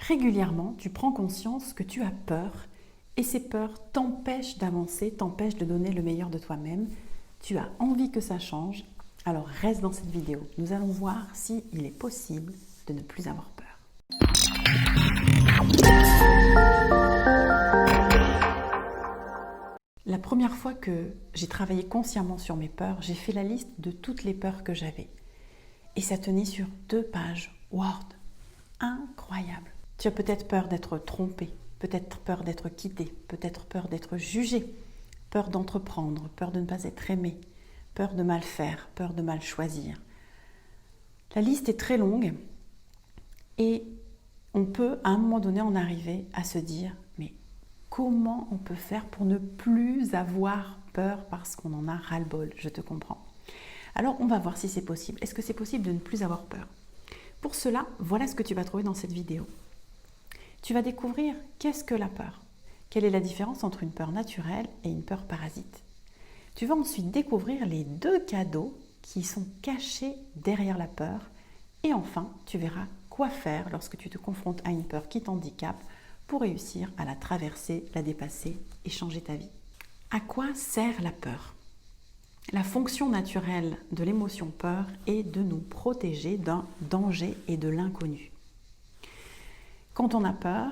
Régulièrement, tu prends conscience que tu as peur et ces peurs t'empêchent d'avancer, t'empêchent de donner le meilleur de toi-même. Tu as envie que ça change, alors reste dans cette vidéo. Nous allons voir s'il est possible de ne plus avoir peur. La première fois que j'ai travaillé consciemment sur mes peurs, j'ai fait la liste de toutes les peurs que j'avais. Et ça tenait sur 2 pages Word. Incroyable. Tu as peut-être peur d'être trompé, peut-être peur d'être quitté, peut-être peur d'être jugé, peur d'entreprendre, peur de ne pas être aimé, peur de mal faire, peur de mal choisir. La liste est très longue et on peut à un moment donné en arriver à se dire mais comment on peut faire pour ne plus avoir peur parce qu'on en a ras-le-bol? Je te comprends. Alors on va voir si c'est possible. Est-ce que c'est possible de ne plus avoir peur? Pour cela, voilà ce que tu vas trouver dans cette vidéo. Tu vas découvrir qu'est-ce que la peur, quelle est la différence entre une peur naturelle et une peur parasite. Tu vas ensuite découvrir les 2 cadeaux qui sont cachés derrière la peur et enfin, tu verras quoi faire lorsque tu te confrontes à une peur qui t'handicape pour réussir à la traverser, la dépasser et changer ta vie. À quoi sert la peur? La fonction naturelle de l'émotion peur est de nous protéger d'un danger et de l'inconnu. Quand on a peur,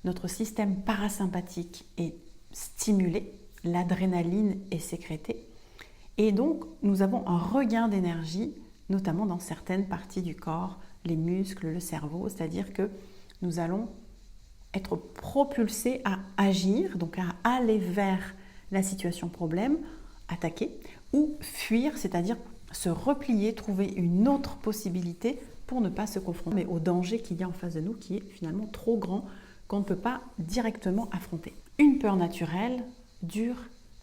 notre système parasympathique est stimulé, l'adrénaline est sécrétée et donc nous avons un regain d'énergie, notamment dans certaines parties du corps, les muscles, le cerveau, c'est-à-dire que nous allons être propulsés à agir, donc à aller vers la situation problème, attaquer, ou fuir, c'est-à-dire se replier, trouver une autre possibilité pour ne pas se confronter au danger qu'il y a en face de nous, qui est finalement trop grand, qu'on ne peut pas directement affronter. Une peur naturelle dure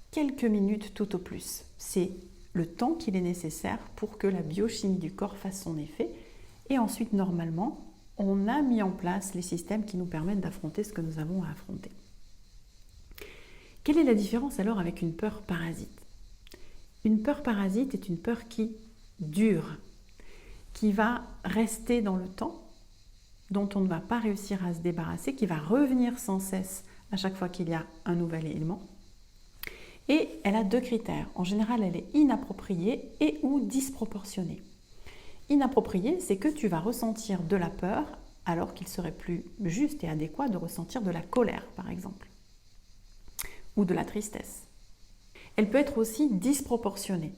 quelques minutes tout au plus. C'est le temps qu'il est nécessaire pour que la biochimie du corps fasse son effet. Et ensuite, normalement, on a mis en place les systèmes qui nous permettent d'affronter ce que nous avons à affronter. Quelle est la différence alors avec une peur parasite? Une peur parasite est une peur qui dure, qui va rester dans le temps, dont on ne va pas réussir à se débarrasser, qui va revenir sans cesse à chaque fois qu'il y a un nouvel élément. Et elle a 2 critères. En général, elle est inappropriée et ou disproportionnée. Inappropriée, c'est que tu vas ressentir de la peur alors qu'il serait plus juste et adéquat de ressentir de la colère, par exemple, ou de la tristesse. Elle peut être aussi disproportionnée.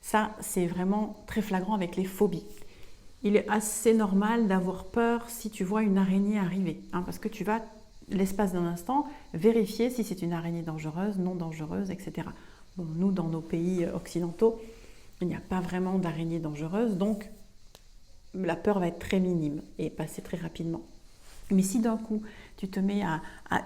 Ça, c'est vraiment très flagrant avec les phobies. Il est assez normal d'avoir peur si tu vois une araignée arriver, parce que tu vas, l'espace d'un instant, vérifier si c'est une araignée dangereuse, non dangereuse, etc. Bon, nous, dans nos pays occidentaux, il n'y a pas vraiment d'araignées dangereuses, donc la peur va être très minime et passer très rapidement. Mais si d'un coup, tu te mets à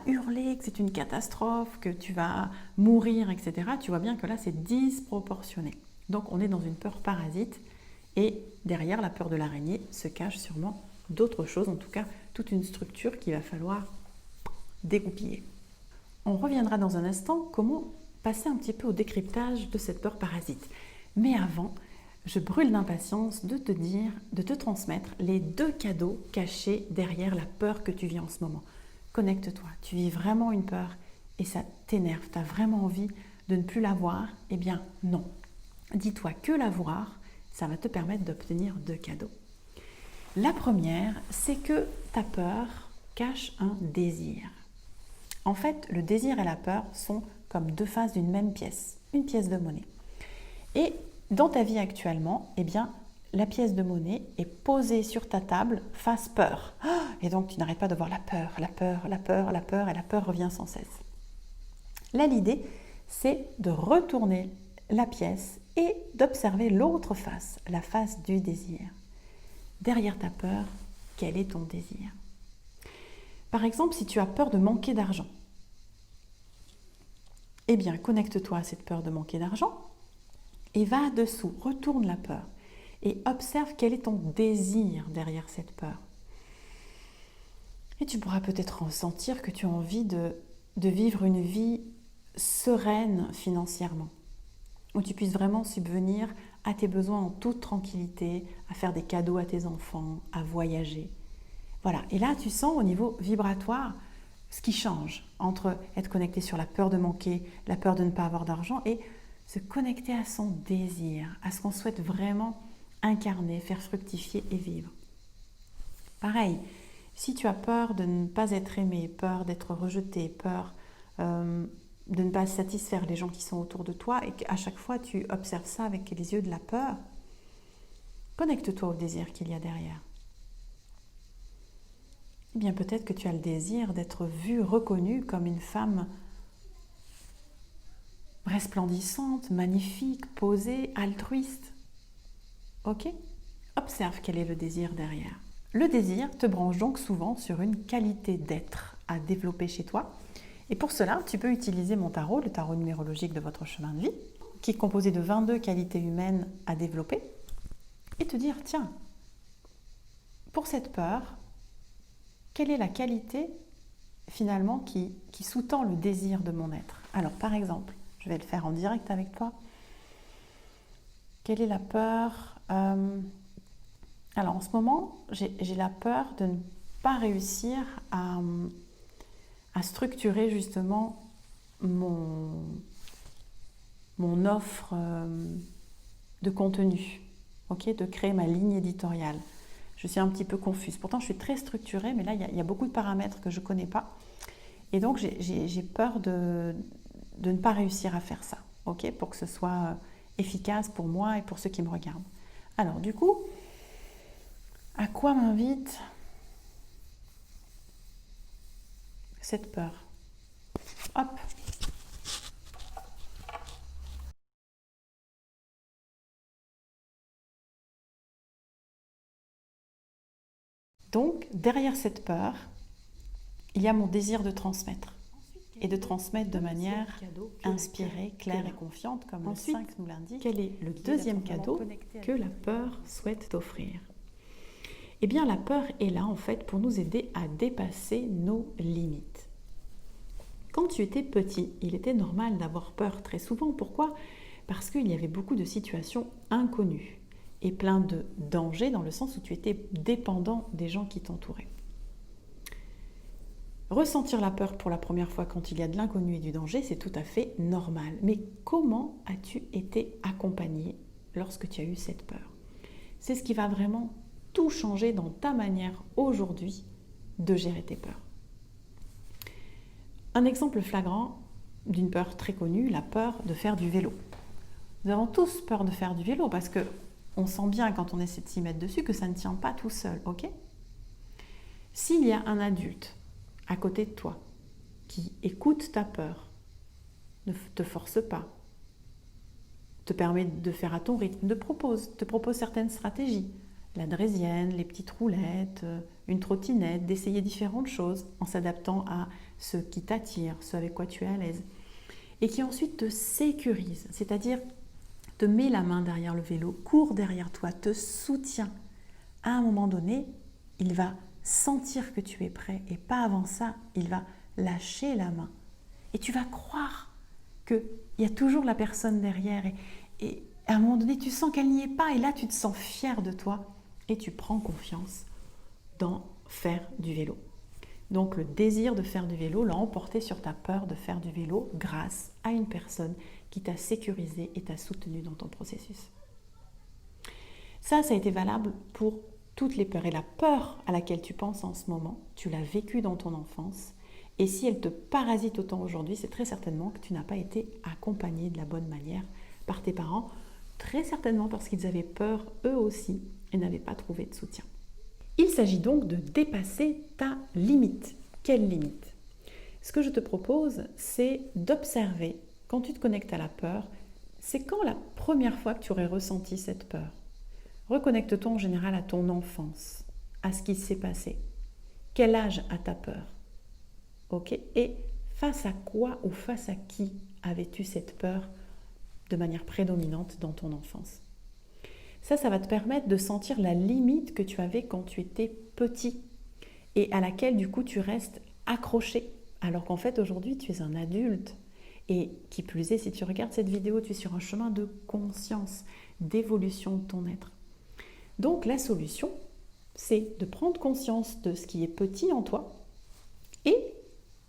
hurler que c'est une catastrophe, que tu vas mourir, etc., tu vois bien que là, c'est disproportionné. Donc, on est dans une peur parasite et derrière la peur de l'araignée se cache sûrement d'autres choses, en tout cas, toute une structure qu'il va falloir dégoupiller. On reviendra dans un instant comment passer un petit peu au décryptage de cette peur parasite. Mais avant, je brûle d'impatience de te dire, de te transmettre les 2 cadeaux cachés derrière la peur que tu vis en ce moment. Connecte-toi, tu vis vraiment une peur et ça t'énerve, tu as vraiment envie de ne plus la voir? Eh bien non. Dis-toi que la voir, ça va te permettre d'obtenir 2 cadeaux. La première, c'est que ta peur cache un désir. En fait, le désir et la peur sont comme 2 faces d'une même pièce, une pièce de monnaie. Et dans ta vie actuellement, eh bien, la pièce de monnaie est posée sur ta table face peur. Et donc, tu n'arrêtes pas de voir la peur, la peur, la peur, la peur, et la peur revient sans cesse. Là, l'idée, c'est de retourner la pièce et d'observer l'autre face, la face du désir. Derrière ta peur, quel est ton désir? Par exemple, si tu as peur de manquer d'argent, eh bien, connecte-toi à cette peur de manquer d'argent et va dessous, retourne la peur et observe quel est ton désir derrière cette peur. Et tu pourras peut-être ressentir que tu as envie de vivre une vie sereine financièrement, où tu puisses vraiment subvenir à tes besoins en toute tranquillité, à faire des cadeaux à tes enfants, à voyager, Voilà, et là tu sens au niveau vibratoire ce qui change entre être connecté sur la peur de manquer, la peur de ne pas avoir d'argent et se connecter à son désir, à ce qu'on souhaite vraiment incarner, faire fructifier et vivre. Pareil, si tu as peur de ne pas être aimé, peur d'être rejeté, peur de ne pas satisfaire les gens qui sont autour de toi et qu'à chaque fois tu observes ça avec les yeux de la peur, connecte-toi au désir qu'il y a derrière. Eh bien peut-être que tu as le désir d'être vue, reconnue comme une femme resplendissante, magnifique, posée, altruiste. Ok ? Observe quel est le désir derrière. Le désir te branche donc souvent sur une qualité d'être à développer chez toi. Et pour cela, tu peux utiliser mon tarot, le tarot numérologique de votre chemin de vie, qui est composé de 22 qualités humaines à développer, et te dire, tiens, pour cette peur, quelle est la qualité finalement qui sous-tend le désir de mon être? Alors par exemple, je vais le faire en direct avec toi. Quelle est la peur? Alors en ce moment, j'ai la peur de ne pas réussir à structurer justement mon offre de contenu, okay, de créer ma ligne éditoriale. Je suis un petit peu confuse. Pourtant, je suis très structurée, mais là, il y a beaucoup de paramètres que je ne connais pas. Et donc, j'ai peur de ne pas réussir à faire ça, okay, pour que ce soit efficace pour moi et pour ceux qui me regardent. Alors, du coup, à quoi m'invite cette peur? Hop. Donc, derrière cette peur, il y a mon désir de transmettre. Et de transmettre de manière inspirée, claire et confiante, comme le 5 nous l'indique. Quel est le deuxième cadeau que la peur souhaite t'offrir? Eh bien, la peur est là, en fait, pour nous aider à dépasser nos limites. Quand tu étais petit, il était normal d'avoir peur très souvent. Pourquoi? Parce qu'il y avait beaucoup de situations inconnues et plein de dangers dans le sens où tu étais dépendant des gens qui t'entouraient. Ressentir la peur pour la première fois quand il y a de l'inconnu et du danger, c'est tout à fait normal. Mais comment as-tu été accompagné lorsque tu as eu cette peur? C'est ce qui va vraiment tout changer dans ta manière aujourd'hui de gérer tes peurs. Un exemple flagrant d'une peur très connue, la peur de faire du vélo. Nous avons tous peur de faire du vélo parce qu'on sent bien quand on essaie de s'y mettre dessus que ça ne tient pas tout seul, ok? S'il y a un adulte à côté de toi qui écoute ta peur, ne te force pas, te permet de faire à ton rythme, te propose certaines stratégies, la draisienne, les petites roulettes, une trottinette, d'essayer différentes choses en s'adaptant à ce qui t'attire, ce avec quoi tu es à l'aise, et qui ensuite te sécurise, c'est-à-dire te met la main derrière le vélo, court derrière toi, te soutient. À un moment donné, il va sentir que tu es prêt et pas avant ça, il va lâcher la main. Et tu vas croire qu'il y a toujours la personne derrière et à un moment donné, tu sens qu'elle n'y est pas et là, tu te sens fier de toi et tu prends confiance dans faire du vélo. Donc le désir de faire du vélo l'a emporté sur ta peur de faire du vélo grâce à une personne qui t'a sécurisé et t'a soutenu dans ton processus. Ça a été valable pour toutes les peurs. Et la peur à laquelle tu penses en ce moment, tu l'as vécue dans ton enfance. Et si elle te parasite autant aujourd'hui, c'est très certainement que tu n'as pas été accompagné de la bonne manière par tes parents, très certainement parce qu'ils avaient peur eux aussi et n'avaient pas trouvé de soutien. Il s'agit donc de dépasser ta limite. Quelle limite? Ce que je te propose, c'est d'observer, quand tu te connectes à la peur, c'est quand la première fois que tu aurais ressenti cette peur? Reconnecte-toi en général à ton enfance, à ce qui s'est passé. Quel âge a ta peur? Ok? Et face à quoi ou face à qui avais-tu cette peur de manière prédominante dans ton enfance? Ça va te permettre de sentir la limite que tu avais quand tu étais petit et à laquelle du coup tu restes accroché. Alors qu'en fait aujourd'hui tu es un adulte et qui plus est, si tu regardes cette vidéo, tu es sur un chemin de conscience, d'évolution de ton être. Donc la solution, c'est de prendre conscience de ce qui est petit en toi et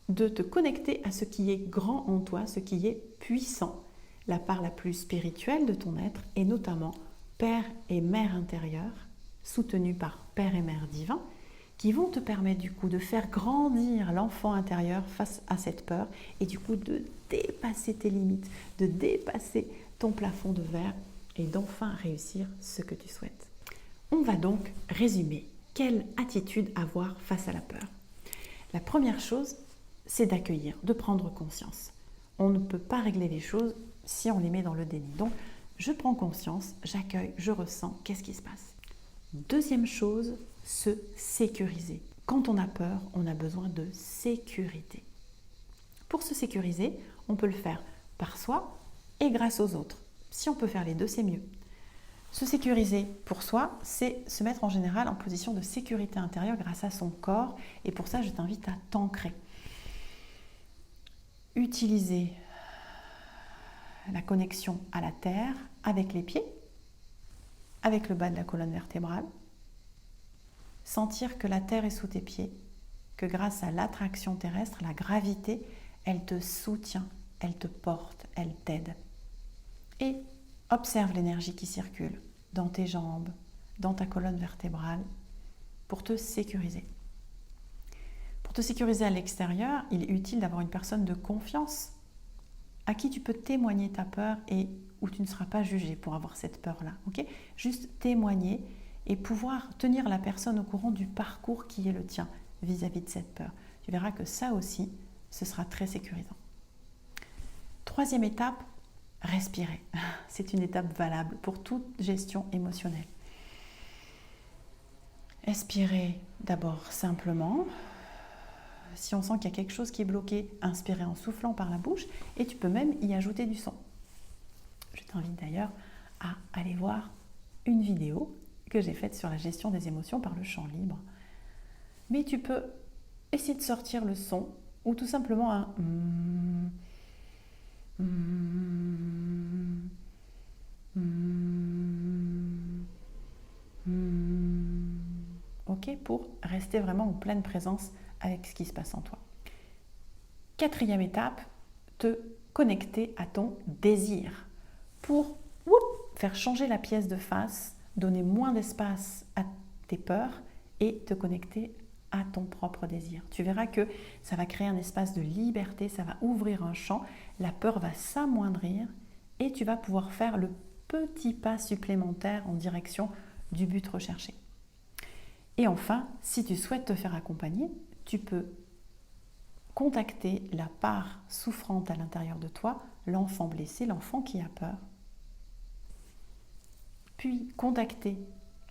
de te connecter à ce qui est grand en toi, ce qui est puissant, la part la plus spirituelle de ton être, et notamment Père et Mère intérieure, soutenus par Père et Mère divin, qui vont te permettre du coup de faire grandir l'enfant intérieur face à cette peur et du coup de dépasser tes limites, de dépasser ton plafond de verre et d'enfin réussir ce que tu souhaites. On va donc résumer. Quelle attitude avoir face à la peur? La première chose, c'est d'accueillir, de prendre conscience. On ne peut pas régler les choses si on les met dans le déni. Donc, je prends conscience, j'accueille, je ressens, qu'est-ce qui se passe? Deuxième chose, se sécuriser. Quand on a peur, on a besoin de sécurité. Pour se sécuriser, on peut le faire par soi et grâce aux autres. Si on peut faire les deux, c'est mieux. Se sécuriser pour soi, c'est se mettre en général en position de sécurité intérieure grâce à son corps. Et pour ça, je t'invite à t'ancrer. Utiliser la connexion à la terre avec les pieds, avec le bas de la colonne vertébrale. Sentir que la terre est sous tes pieds, que grâce à l'attraction terrestre, la gravité, elle te soutient, elle te porte, elle t'aide. Et observe l'énergie qui circule dans tes jambes, dans ta colonne vertébrale, pour te sécuriser. Pour te sécuriser à l'extérieur, il est utile d'avoir une personne de confiance à qui tu peux témoigner ta peur et où tu ne seras pas jugé pour avoir cette peur-là. Okay ? Juste témoigner et pouvoir tenir la personne au courant du parcours qui est le tien vis-à-vis de cette peur. Tu verras que ça aussi, ce sera très sécurisant. Troisième étape, respirer. C'est une étape valable pour toute gestion émotionnelle. Expirer d'abord simplement. Si on sent qu'il y a quelque chose qui est bloqué, inspirer en soufflant par la bouche et tu peux même y ajouter du son. Je t'invite d'ailleurs à aller voir une vidéo que j'ai faite sur la gestion des émotions par le chant libre. Mais tu peux essayer de sortir le son ou tout simplement un ok, pour rester vraiment en pleine présence avec ce qui se passe en toi. Quatrième étape, te connecter à ton désir pour faire changer la pièce de face, donner moins d'espace à tes peurs et te connecter à ton propre désir. Tu verras que ça va créer un espace de liberté, ça va ouvrir un champ, la peur va s'amoindrir et tu vas pouvoir faire le petit pas supplémentaire en direction du but recherché. Et enfin, si tu souhaites te faire accompagner, tu peux contacter la part souffrante à l'intérieur de toi, l'enfant blessé, l'enfant qui a peur. Puis contacter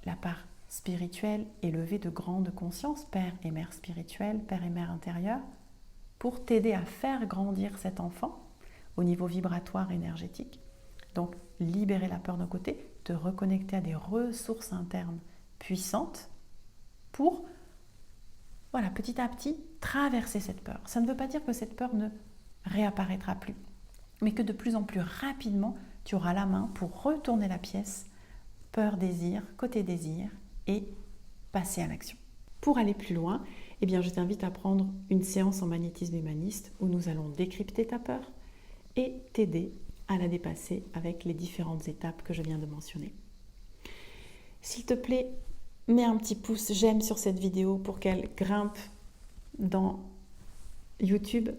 la part spirituelle élevée de grande conscience, Père et Mère spirituelle, Père et Mère intérieure, pour t'aider à faire grandir cet enfant au niveau vibratoire énergétique. Donc, libérer la peur d'un côté, te reconnecter à des ressources internes puissantes pour, voilà, petit à petit, traverser cette peur. Ça ne veut pas dire que cette peur ne réapparaîtra plus, mais que de plus en plus rapidement, tu auras la main pour retourner la pièce, peur, désir, côté désir, et passer à l'action. Pour aller plus loin, eh bien, je t'invite à prendre une séance en magnétisme humaniste où nous allons décrypter ta peur et t'aider à la dépasser avec les différentes étapes que je viens de mentionner. S'il te plaît, mets un petit pouce j'aime sur cette vidéo pour qu'elle grimpe dans YouTube.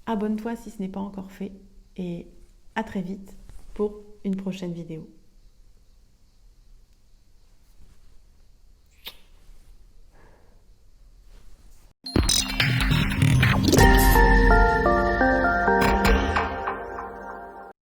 Abonne-toi si ce n'est pas encore fait et à très vite pour une prochaine vidéo.